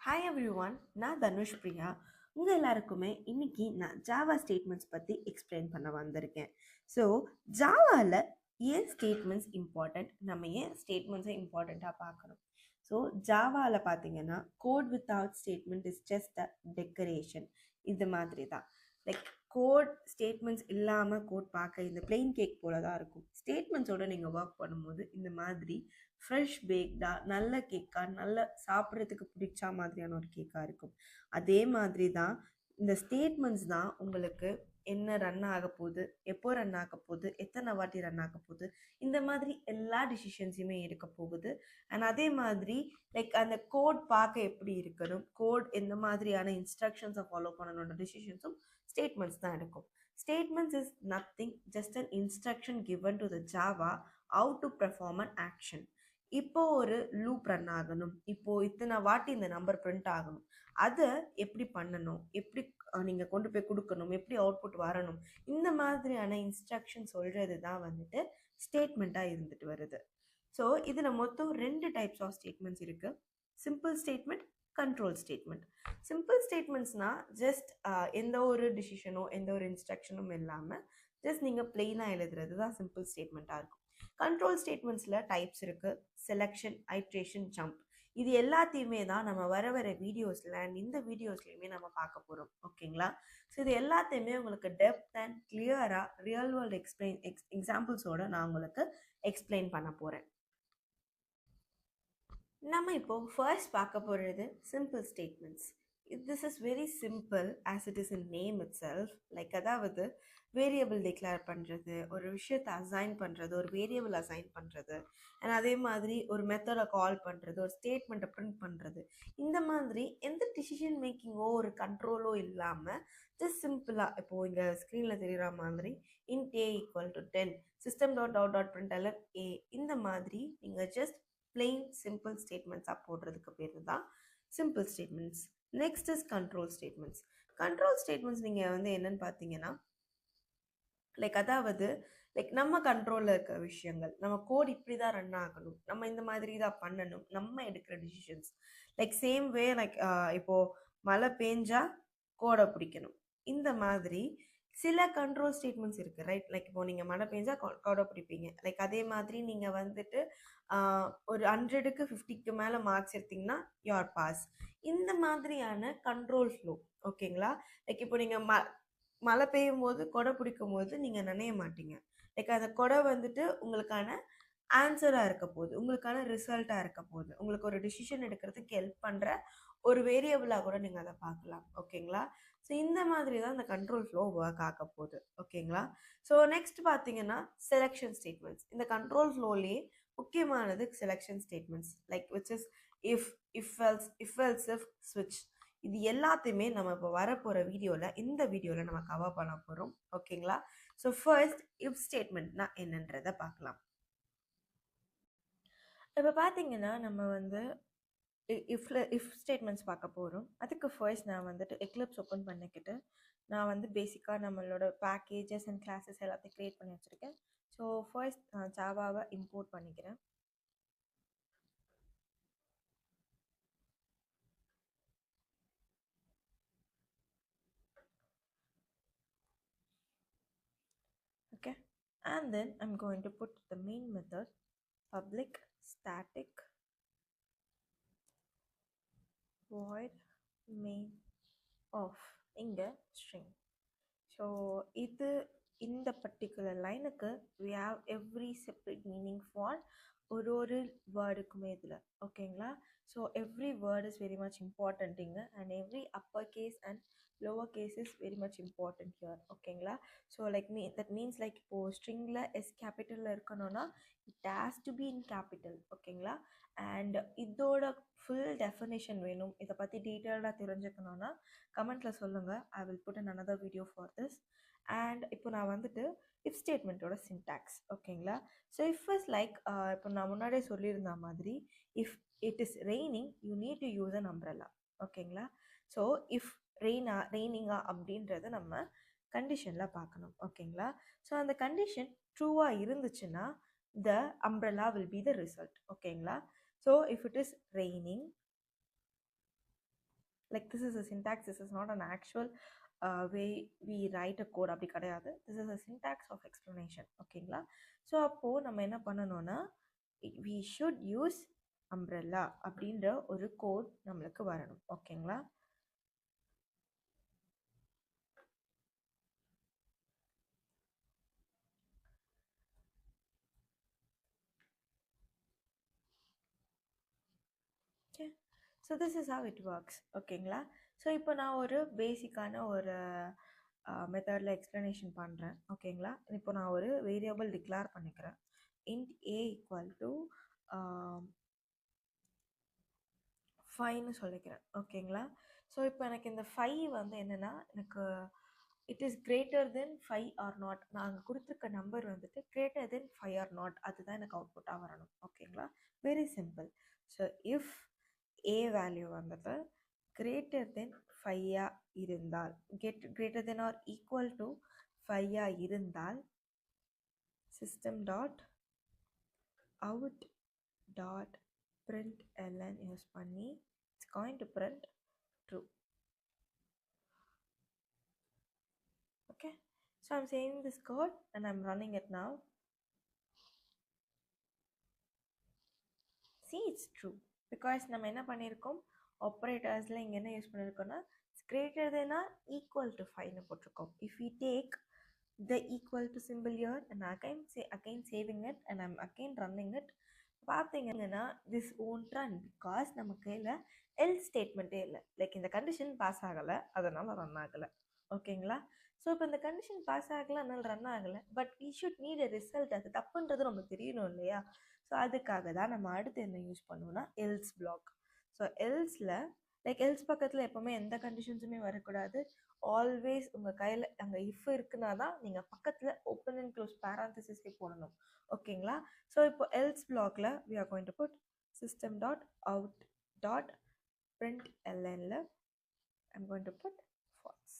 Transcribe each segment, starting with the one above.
Hi everyone, நான் தனுஷ் பிரியா. உங்கள் எல்லாருக்குமே இன்னைக்கு நான் ஜாவா ஸ்டேட்மெண்ட்ஸ் பற்றி எக்ஸ்பிளைன் பண்ண வந்திருக்கேன். ஸோ ஜாவாவில் ஏன் ஸ்டேட்மெண்ட்ஸ் இம்பார்ட்டண்ட், நம்ம ஏன் ஸ்டேட்மெண்ட்ஸை இம்பார்ட்டண்ட்டாக பார்க்கணும். ஸோ ஜாவாவில் பார்த்தீங்கன்னா code without statement is just a decoration. இது மாதிரி தான். லைக் கோட் ஸ்டேட்மெண்ட்ஸ் இல்லாமல் கோட் பார்க்க இந்த பிளெயின் கேக் போல தான் இருக்கும். ஸ்டேட்மெண்ட்ஸோடு நீங்கள் ஒர்க் பண்ணும்போது இந்த மாதிரி ஃப்ரெஷ் பேக்டாக நல்ல கேக்காக நல்ல சாப்பிட்றதுக்கு பிடிச்ச மாதிரியான ஒரு கேக்காக இருக்கும். அதே மாதிரி தான் இந்த ஸ்டேட்மெண்ட்ஸ் தான் உங்களுக்கு என்ன ரன் ஆக போகுது, எப்போ ரன் ஆக போகுது, எத்தனை வாட்டி ரன் ஆக போகுது, இந்த மாதிரி எல்லா டிசிஷன்ஸையுமே எடுக்க போகுது. அண்ட் அதே மாதிரி லைக் அந்த கோட் பார்க்க எப்படி இருக்கணும், கோட் எந்த மாதிரியான இன்ஸ்ட்ரக்ஷன்ஸை ஃபாலோ பண்ணணுன்ற டிசிஷன்ஸும் ஸ்டேட்மெண்ட்ஸ் தான் எடுக்கும். Statements is nothing, just an instruction given to the Java how to perform an action. இப்போ ஒரு லூப் ரன் ஆகணும், இப்போ இத்தனை வாட்டி இந்த நம்பர் பிரிண்ட் ஆகணும், அதை எப்படி பண்ணணும், எப்படி நீங்கள் கொண்டு போய் கொடுக்கணும், எப்படி அவுட்புட் வரணும், இந்த மாதிரியான இன்ஸ்ட்ரக்ஷன் சொல்கிறது தான் வந்துட்டு ஸ்டேட்மெண்ட்டாக இருந்துட்டு வருது. ஸோ இதில் மொத்தம் 2 டைப்ஸ் ஆஃப் ஸ்டேட்மெண்ட்ஸ் இருக்குது. Simple statement, control statement. Simple ஸ்டேட்மெண்ட்ஸ்னால் ஜஸ்ட் எந்த ஒரு டிசிஷனோ எந்த ஒரு இன்ஸ்ட்ரக்ஷனும் இல்லாமல் ஜஸ்ட் நீங்கள் பிளெயினாக எழுதுறது தான் சிம்பிள் ஸ்டேட்மெண்ட்டாக இருக்கும். கண்ட்ரோல் ஸ்டேட்மெண்ட்ஸில் டைப்ஸ் இருக்குது. Selection, iteration, jump. இது எல்லாத்தையுமே தான் நம்ம வர வீடியோஸில் அண்ட் இந்த வீடியோஸ்லையுமே நம்ம பார்க்க போகிறோம். ஓகேங்களா? ஸோ இது எல்லாத்தையுமே உங்களுக்கு டெப்த் அண்ட் கிளியராக ரியல் வேர்ல்டு எக்ஸாம்பிள்ஸோடு நான் உங்களுக்கு எக்ஸ்பிளைன் பண்ண போகிறேன். நம்ம இப்போது ஃபர்ஸ்ட் பார்க்க போகிறது simple statements. This is very simple as it is in name it self. Like அதாவது வேரியபிள் டிக்ளேர் பண்ணுறது, ஒரு விஷயத்தை அசைன் பண்ணுறது, ஒரு வேரியபிள் அசைன் பண்ணுறது, அண்ட் அதே மாதிரி ஒரு மெத்தடை கால் பண்ணுறது, ஒரு ஸ்டேட்மெண்ட்டை பிரிண்ட் பண்ணுறது, இந்த மாதிரி எந்த டிசிஷன் மேக்கிங்கோ ஒரு கண்ட்ரோலோ இல்லாமல் ஜஸ்ட் சிம்பிளாக இப்போது இங்கே ஸ்க்ரீனில் தெரிகிற மாதிரி இன்ட் a = 10 system.out.println a, இந்த மாதிரி நீங்கள் ஜஸ்ட் plain simple statements போடுறதுக்கு பேர் தான் simple statements. Next is control statements. Control statements நீங்கள் வந்து என்னன்னு பார்த்தீங்கன்னா லைக் அதாவது லைக் நம்ம கண்ட்ரோலில் இருக்கிற விஷயங்கள், நம்ம கோட் இப்படி தான் ரன் ஆகணும், நம்ம இந்த மாதிரி தான் பண்ணணும், நம்ம எடுக்கிற decisions. Like same way like இப்போது மழை பெஞ்சா கோடை பிடிக்கணும், இந்த மாதிரி சில கண்ட்ரோல் ஸ்டேட்மெண்ட்ஸ் இருக்குது, ரைட்? லைக் இப்போ நீங்கள் மழை பெஞ்சா கோடை பிடிப்பீங்க. லைக் அதே மாதிரி நீங்கள் வந்துட்டு ஒரு 100க்கு 50க்கு மேலே மார்க்ஸ் எடுத்திங்கன்னா யோர் பாஸ். இந்த மாதிரியான கண்ட்ரோல் ஃப்ளோ. ஓகேங்களா? லைக் இப்போ நீங்கள் மழை பெய்யும் போது கொடை பிடிக்கும் போது நீங்கள் நினைய மாட்டீங்க. லைக் அந்த கொடை வந்துட்டு உங்களுக்கான ஆன்சராக இருக்க போகுது, உங்களுக்கான ரிசல்ட்டாக இருக்க போகுது, உங்களுக்கு ஒரு டிசிஷன் எடுக்கிறதுக்கு ஹெல்ப் பண்ணுற ஒரு வேரியபிளாக கூட நீங்கள் அதை பார்க்கலாம். ஓகேங்களா? ஸோ இந்த மாதிரி தான் இந்த கண்ட்ரோல் ஃப்ளோ ஒர்க் ஆக போகுது. ஓகேங்களா? ஸோ நெக்ஸ்ட் பார்த்தீங்கன்னா செலெக்ஷன் ஸ்டேட்மெண்ட்ஸ். இந்த கண்ட்ரோல் ஃப்ளோலேயே முக்கியமானது selection statements. Like which is if else if ஸ்விட்ச். இது எல்லாத்தையுமே நம்ம இப்போ வரப்போகிற வீடியோவில் இந்த வீடியோவில் நம்ம கவர் பண்ண போகிறோம். ஓகேங்களா? ஸோ ஃபர்ஸ்ட் இஃப் ஸ்டேட்மெண்ட்னா என்னன்றதை பார்க்கலாம். இப்போ பார்த்தீங்கன்னா நம்ம வந்து இஃப் ஸ்டேட்மெண்ட்ஸ் பார்க்க போகிறோம். அதுக்கு ஃபர்ஸ்ட் நான் வந்துட்டு எக்லிப்ஸ் ஓப்பன் பண்ணிக்கிட்டு நான் வந்து பேசிக்காக நம்மளோட பேக்கேஜஸ் அண்ட் கிளாஸஸ் எல்லாத்தையும் க்ரியேட் பண்ணி வச்சுருக்கேன். ஸோ ஃபர்ஸ்ட் நான் ஜாவாவை இம்போர்ட் பண்ணிக்கிறேன். Okay, and then I'm going to put the main method public static void main of இங்க string. So இது இந்த பர்டிகுலர் லைனுக்கு we have every separate meaning for ஒரு வேர்டுக்குமே இதில். ஓகேங்களா? So every word is very much important இங்கே, and every upper case and lower case is very much important here. ஓகேங்களா? So like that means like இப்போது ஸ்ட்ரிங்கில் S கேபிட்டலில் இருக்கணும்னா it has to be in capital. ஓகேங்களா? And இதோட full definition வேணும், இதை பற்றி டீட்டெயில்டாக தெரிஞ்சுக்கணுன்னா கமெண்ட்டில் சொல்லுங்கள். I will put in another video for this. And இப்போ நான் வந்துட்டு இஃப் ஸ்டேட்மெண்ட்டோட சின்டாக்ஸ். ஓகேங்களா? ஸோ இஃப் இஸ் லைக் இப்போ நான் முன்னாடியே சொல்லியிருந்த மாதிரி if it is raining you need to use and umbrella. ஓகேங்களா? ஸோ இஃப் ரெய்னிங்கா அப்படின்றத நம்ம கண்டிஷனில் பார்க்கணும். ஓகேங்களா? ஸோ அந்த கண்டிஷன் ட்ரூவாக இருந்துச்சுன்னா the umbrella will be the result. ஓகேங்களா? So if it is raining like this is a syntax, this is not an actual way we write a code அப்படி கிடையாது. This is a syntax of explanation. ஓகேங்களா? So அப்போது நம்ம என்ன பண்ணணும்னா we should use umbrella அப்படின்ற ஒரு code நம்மளுக்கு வரணும். ஓகேங்களா? So this is how it works. ஓகேங்களா? ஸோ இப்போ நான் ஒரு பேசிக்கான ஒரு மெத்தடில் எக்ஸ்ப்ளனேஷன் பண்ணுறேன். ஓகேங்களா? இப்போ நான் ஒரு வேரியபிள் டிக்ளேர் பண்ணிக்கிறேன். int a ஈக்குவல் டு 5ன்னு சொல்லிக்கிறேன். ஓகேங்களா? ஸோ இப்போ எனக்கு இந்த 5 வந்து என்னென்னா எனக்கு it is greater than 5 or not. நாங்கள் கொடுத்துருக்க நம்பர் வந்துட்டு கிரேட்டர் தென் 5 ஆர் நாட், அதுதான் எனக்கு அவுட்புட்டாக வரணும். ஓகேங்களா? Very simple. So if a value வந்துட்டு கிரேட்டர் தென் 5 இருந்தால், greater than or equal to 5 இருந்தால் system dot out dot print ln use பண்ணி it's going to print true. Okay, so I'm saving this code and I'm running it now. See, it's true because நம்ம என்ன பண்ணியிருக்கோம், ஆப்ரேட்டர்ஸில் இங்கே என்ன use பண்ணியிருக்கோம்னா greater than or equal to 5ன்னு போட்டிருக்கோம். If we take the equal to symbol here and again saving it and I'm again running it, பார்த்தீங்கன்னா திஸ் won't run because நம்ம கையில் எல்ஸ் ஸ்டேட்மெண்ட்டே இல்லை. லைக் இந்த கண்டிஷன் பாஸ் ஆகலை, அதனால் ரன் ஆகலை. ஓகேங்களா? ஸோ இப்போ இந்த கண்டிஷன் பாஸ் ஆகலை, அதனால் ரன் ஆகலை. But we should need a result. அது தப்புன்றது நமக்கு தெரியணும் இல்லையா? ஸோ அதுக்காக தான் நம்ம அடுத்து என்ன யூஸ் பண்ணுவோம்னா எல்ஸ் பிளாக். ஸோ எல்ஸில் லைக் எல்ஸ் பக்கத்தில் எப்போவுமே எந்த கண்டிஷன்ஸுமே வரக்கூடாது. ஆல்வேஸ் உங்கள் கையில் அங்கே இஃப் இருக்குன்னா தான் நீங்கள் பக்கத்தில் ஓப்பன் அண்ட் க்ளோஸ் பேராந்தசிஸே போடணும். ஓகேங்களா? ஸோ இப்போ எல்ஸ் பிளாக்ல we are going to put system dot out dot print lnல I'm going to put false.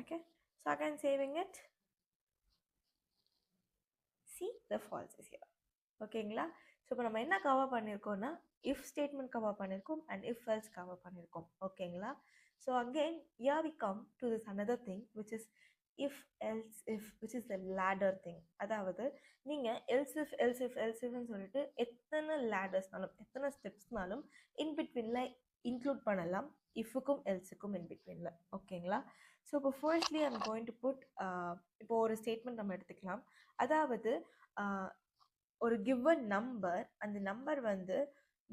Okay, so again saving it. See, the false is here. ஓகேங்களா? So இப்போ நம்ம என்ன cover பண்ணியிருக்கோம்னா if statement cover பண்ணியிருக்கோம் and if else cover பண்ணியிருக்கோம். ஓகேங்களா? So again here we come to this another thing which is if else if, which is the ladder thing. அதாவது நீங்கள் else ifன்னு சொல்லிட்டு எத்தனை லேடர்ஸ்னாலும் எத்தனை ஸ்டெப்ஸ்னாலும் இன்பிட்வீனில் இன்க்ளூட் பண்ணலாம், இஃபுக்கும் எல்ஸுக்கும் இன்பிட்வீனில். ஓகேங்களா? ஸோ இப்போ firstly I'm going to put இப்போ ஒரு ஸ்டேட்மெண்ட் நம்ம எடுத்துக்கலாம். அதாவது ஒரு கிவன் நம்பர், அந்த நம்பர் வந்து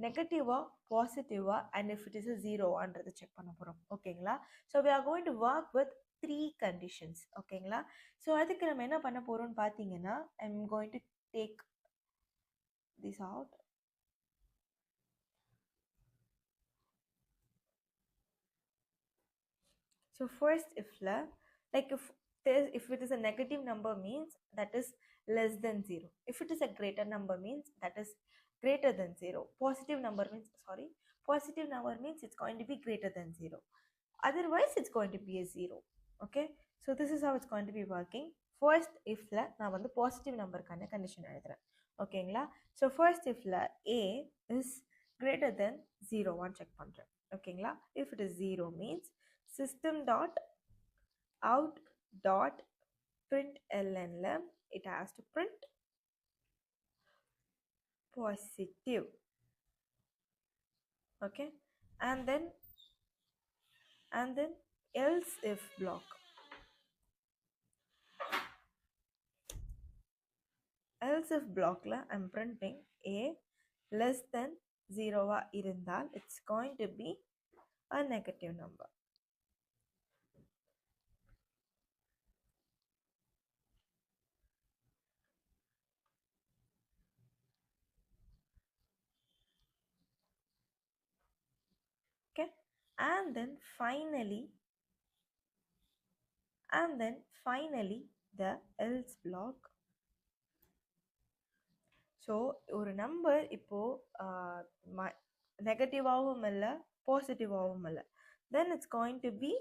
நெகட்டிவா பாசிட்டிவா அண்ட் இஃப் இட் இஸ் ஜீரோவான்றது செக் பண்ண போகிறோம். ஓகேங்களா? So we are going to work with 3 conditions. ஓகேங்களா? ஸோ அதுக்கு நம்ம என்ன பண்ண போகிறோம்னு பார்த்தீங்கன்னா I'm going to take this out. So first ifல like if it is a negative number means that is less than 0. If it is a greater number means that is greater than 0. Positive number means it's going to be greater than 0. Otherwise it's going to be a 0. Okay, so this is how it's going to be working. First ifல நான் வந்து positive numberக்கான condition எழுதுறேன். ஓகேங்களா? So first ifல a is greater than 0 check பண்றேன். ஓகேங்களா? If it is 0 means system dot out dot print ln it has to print positive. Okay, and then else if block. Else if blockல I'm printing a less than 0 இருந்தால் it's going to be a negative number. Okay, and then finally the else block. So ஒரு number இப்போது நெகட்டிவாகவும் இல்லை பாசிட்டிவாகவும் இல்லை, then it's going to be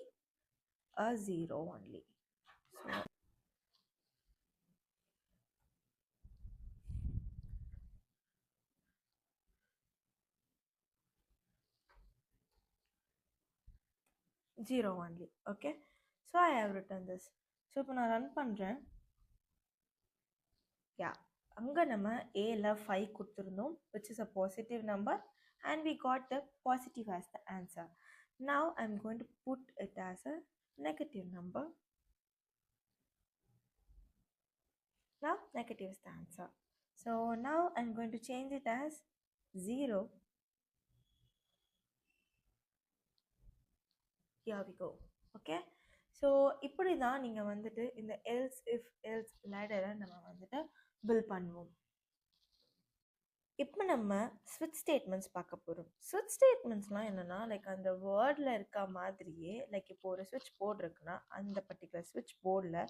a 0 only. So 0 only. Okay, so I have written this. So இப்போ நான் run பண்ணுறேன். Yeah, அங்கே நம்ம ஏல 5 கொடுத்துருந்தோம், which is a positive number, and we got the positive as the answer. Now I'm going to put it as a negative number. Now negative is the answer. So now I'm going to change it as 0. Here we go. Okay, so இப்படி தான் நீங்கள் வந்துட்டு இந்த else if else லேடரை நம்ம வந்துட்டு build பண்ணுவோம். இப்போ நம்ம ஸ்விட்ச் ஸ்டேட்மெண்ட்ஸ் பார்க்க போகிறோம். ஸ்விட்ச் ஸ்டேட்மெண்ட்ஸ்லாம் என்னென்னா லைக் அந்த வேர்டில் இருக்க மாதிரியே, லைக் இப்போ ஒரு ஸ்விட்ச் போர்டு இருக்குன்னா அந்த பர்டிகுலர் ஸ்விட்ச் போர்டில்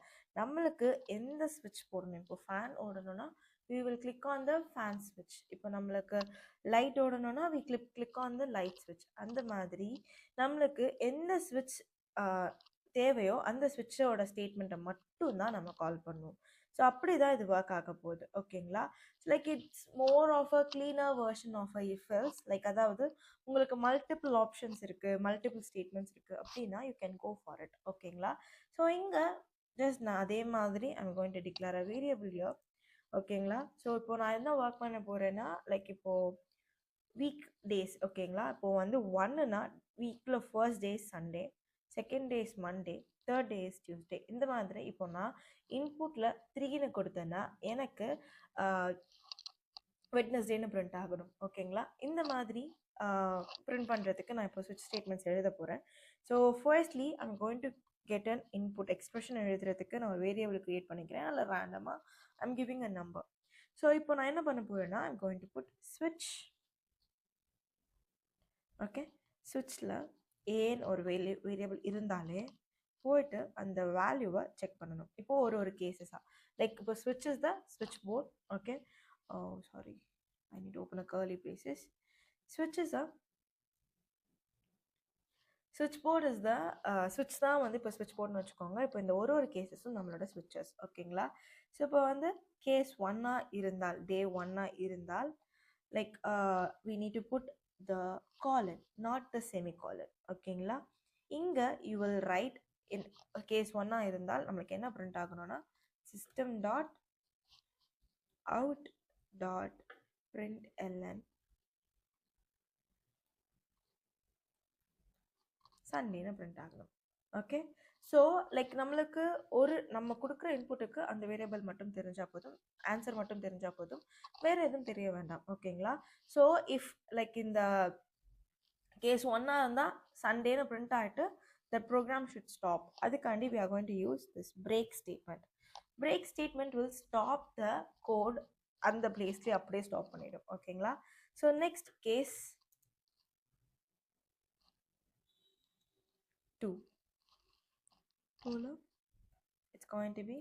நம்மளுக்கு எந்த ஸ்விட்ச் போடணும். இப்போ ஃபேன் ஓடணும்னா we will click on the fan switch. இப்போ நம்மளுக்கு லைட் ஓடணும்னா we click on the light switch. அந்த மாதிரி நம்மளுக்கு எந்த ஸ்விட்ச் தேவையோ அந்த ஸ்விட்சோட ஸ்டேட்மெண்ட்டை மட்டும் தான் நம்ம கால் பண்ணுவோம். ஸோ அப்படி தான் இது ஒர்க் ஆக போகுது. ஓகேங்களா, like it's more of a cleaner version of a if else. Like அதாவது உங்களுக்கு மல்டிபிள் ஆப்ஷன்ஸ் இருக்குது, மல்டிபிள் ஸ்டேட்மெண்ட்ஸ் இருக்குது அப்படின்னா you can go for it. ஓகேங்களா, ஸோ இங்கே ஜஸ்ட் நான் அதே மாதிரி I'm going to declare a variable year. ஓகேங்களா, ஸோ இப்போ நான் என்ன ஒர்க் பண்ண போகிறேன்னா லைக் இப்போது வீக் டேஸ். ஓகேங்களா, இப்போது வந்து ஒன்றுனா வீக்கில் first day Sunday, second day is Monday, third day is Tuesday. இந்த மாதிரி இப்போ நான் இன்புட்டில் 3ன்னு கொடுத்தேன்னா எனக்கு வெட்னஸ்டேன்னு பிரிண்ட் ஆகணும். ஓகேங்களா, இந்த மாதிரி பிரிண்ட் பண்ணுறதுக்கு நான் இப்போ ஸ்விட்ச் ஸ்டேட்மெண்ட்ஸ் எழுத போகிறேன். So firstly I'm going to get an input expression எழுதுறதுக்கு நான் ஒரு வேரியபிள் க்ரியேட் பண்ணிக்கிறேன். அதில் ரேண்டமாக I'm giving a number. So இப்போ நான் என்ன பண்ண போகிறேன்னா ஐம் கோயிங் டு புட் ஸ்விட்ச். ஓகே, ஸ்விட்சில் ஏன்னு ஒரு வேரியபிள் இருந்தாலே போயிட்டு அந்த வேல்யூவை செக் பண்ணணும். இப்போது ஒரு கேசஸாக லைக் இப்போ ஸ்விட்ச் இஸ் த ஸ்விட்ச் board. Okay, sorry, I need to open a curly braces. ஸ்விட்ச் இஸ் அ ஸ்விட்ச் போர்ட் இஸ் த ஸ்விட்ச் தான் வந்து இப்போ ஸ்விட்ச் போர்ட்னு வச்சுக்கோங்க. இப்போ இந்த ஒரு கேசஸும் நம்மளோட ஸ்விட்சஸ். ஓகேங்களா, ஸோ இப்போ வந்து கேஸ் 1 இருந்தால், டே 1 இருந்தால் like we need to put the colon, not the semicolon. ஓகேங்களா, இங்கே you will write in case 1 இருந்தால் நம்மளுக்கு என்ன பிரிண்ட் ஆகணும்னா system dot out dot println சண்டேன்னு பிரிண்ட் ஆகணும். ஓகே, ஸோ லைக் நம்மளுக்கு நம்ம கொடுக்குற இன்புட்டுக்கு அந்த வேரியபிள் மட்டும் தெரிஞ்சால் போதும், ஆன்சர் மட்டும் தெரிஞ்சால் போதும், வேறு எதுவும் தெரிய வேண்டாம். ஓகேங்களா, ஸோ இஃப் லைக் இந்த கேஸ் 1 இருந்தால் சண்டேன்னு பிரிண்ட் ஆகிட்டு the program should stop. அதுக்காண்டி we are going to use this break statement. Break statement will stop the code அந்த பிளேஸ்லேயே அப்படியே ஸ்டாப் பண்ணிடும். ஓகேங்களா, so next case 2. It's going to be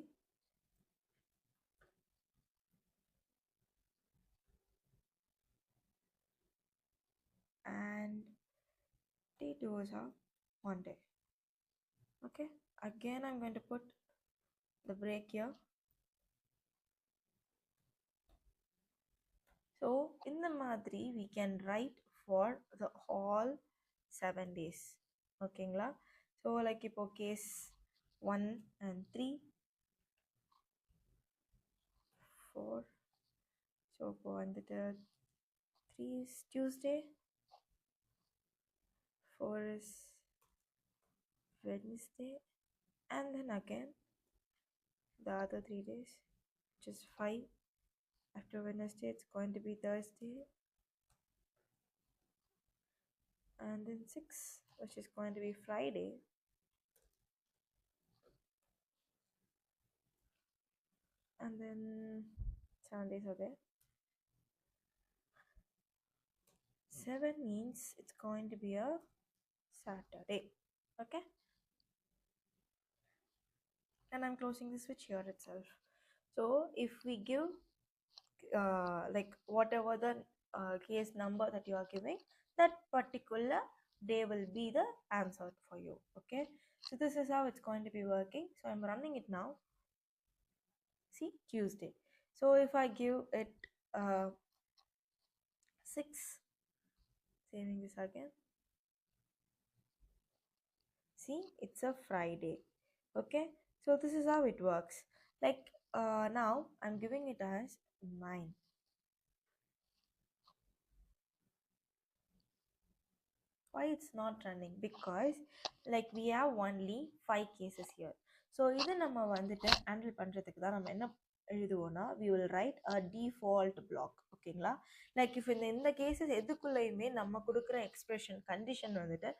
and day 2 is a Monday. Okay, again I'm going to put the break here. So in the மாதிரி we can write for the all 7 days. ஓகேங்களா, so like இப்போ case 1 and 3 4. So இப்போ வந்துட்டு 3 is Tuesday, 4 is Wednesday, and then again the other 3 days, which is 5. After Wednesday it's going to be Thursday, and then 6, which is going to be Friday, and then 7 days are there. 7 means it's going to be a Saturday. Okay, and I'm closing the switch here itself. So if we give like whatever the case number that you are giving, that particular day will be the answer for you. Okay, so this is how it's going to be working. So I'm running it now. See, Tuesday. So if I give it 6, saving this again, See, it's a Friday. Okay, so this is how it works. Like now I'm giving it as 9. Why it's not running? Because like we have only 5 cases here. So இதை நம்ம வந்துட்டு handle பண்ணுறதுக்கு தான் நம்ம என்ன எழுதுவோம்னா we will write a default block. ஓகேங்களா? Like if இந்த cases எதுக்குள்ளேயுமே நம்ம கொடுக்குற எக்ஸ்பிரஷன் கண்டிஷன் வந்துட்டு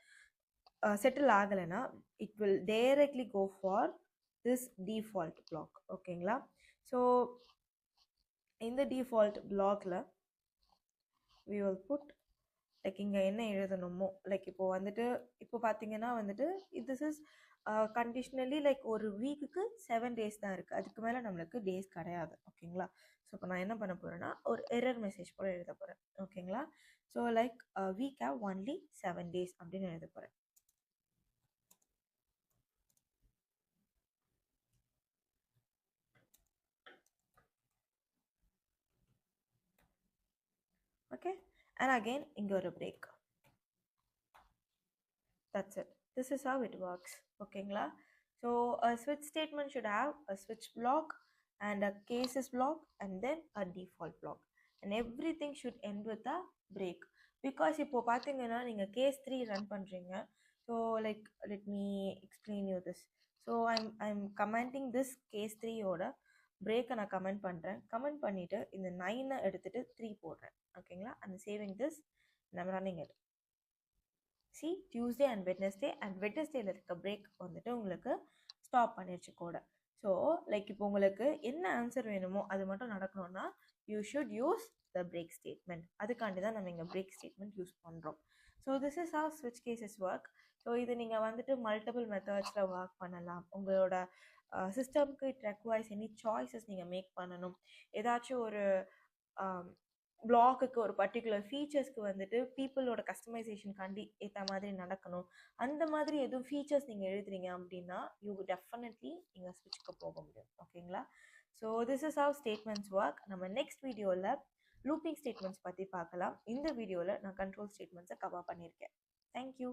செட்டில் ஆகலைன்னா it will directly go for this default block. ஓகேங்களா? ஸோ இந்த default blockல we will put like இங்கே என்ன எழுதணுமோ லைக் இப்போ வந்துட்டு இப்போ பார்த்தீங்கன்னா வந்துட்டு திஸ் இஸ் கண்டிஷ்னலி லைக் ஒரு வீக்குக்கு 7 days தான் இருக்குது, அதுக்கு மேலே நம்மளுக்கு டேஸ் கிடையாது. ஓகேங்களா? ஸோ இப்போ நான் என்ன பண்ண போகிறேன்னா ஒரு எரர் மெசேஜ் போல எழுத போகிறேன். ஓகேங்களா? So like week have only 7 days அப்படின்னு எழுத போகிறேன். ஓகே, and again இங்கே ஒரு break. That's it. This is how it works. ஓகேங்களா? So a switch statement should have a switch block and a cases block and then a default block, and everything should end with a break. Because இப்போ பார்த்தீங்கன்னா நீங்கள் case 3 run பண்ணுறீங்க. So like let me explain you this. So I'm commenting this case 3 ஓட break நான் comment பண்ணுறேன். Comment பண்ணிவிட்டு இந்த 9 எடுத்துகிட்டு 3 போடுறேன். ஓகேங்களா? and saving this and I'm running it. See Tuesday and வெட்னஸ்டேல இருக்க பிரேக் வந்துட்டு உங்களுக்கு ஸ்டாப் பண்ணிடுச்சு கூட. ஸோ லைக் இப்போ உங்களுக்கு என்ன ஆன்சர் வேணுமோ அது மட்டும் நடக்கணும்னா you should use the break statement. அதுக்காண்டி தான் நம்ம இங்கே பிரேக் ஸ்டேட்மெண்ட் யூஸ் பண்ணுறோம். ஸோ திஸ் இஸ் ஹவ் ஸ்விட்ச் கேசஸ் ஒர்க். ஸோ இது நீங்கள் வந்துட்டு மல்டிபிள் மெத்தட்ஸில் ஒர்க் பண்ணலாம். உங்களோட சிஸ்டம்க்கு இட் ரெக்வயர்ஸ் எனி சாய்ஸஸ் நீங்கள் மேக் பண்ணணும். ஏதாச்சும் ஒரு பிளாக்குக்கு ஒரு பர்டிகுலர் ஃபீச்சர்ஸ்க்கு வந்துட்டு பீப்புளோட கஸ்டமைசேஷனுக்காண்டி ஏற்ற மாதிரி நடக்கணும். அந்த மாதிரி எதுவும் ஃபீச்சர்ஸ் நீங்கள் எழுதுறீங்க அப்படின்னா யூ டெஃபினெட்லி நீங்கள் ஸ்விட்ச்க்கு போக முடியும். ஓகேங்களா? So this is how statements work. நம்ம நெக்ஸ்ட் வீடியோவில் லூப்பிங் ஸ்டேட்மெண்ட்ஸ் பற்றி பார்க்கலாம். இந்த வீடியோவில் நான் கண்ட்ரோல் ஸ்டேட்மெண்ட்ஸை கவர் பண்ணியிருக்கேன். தேங்க்யூ.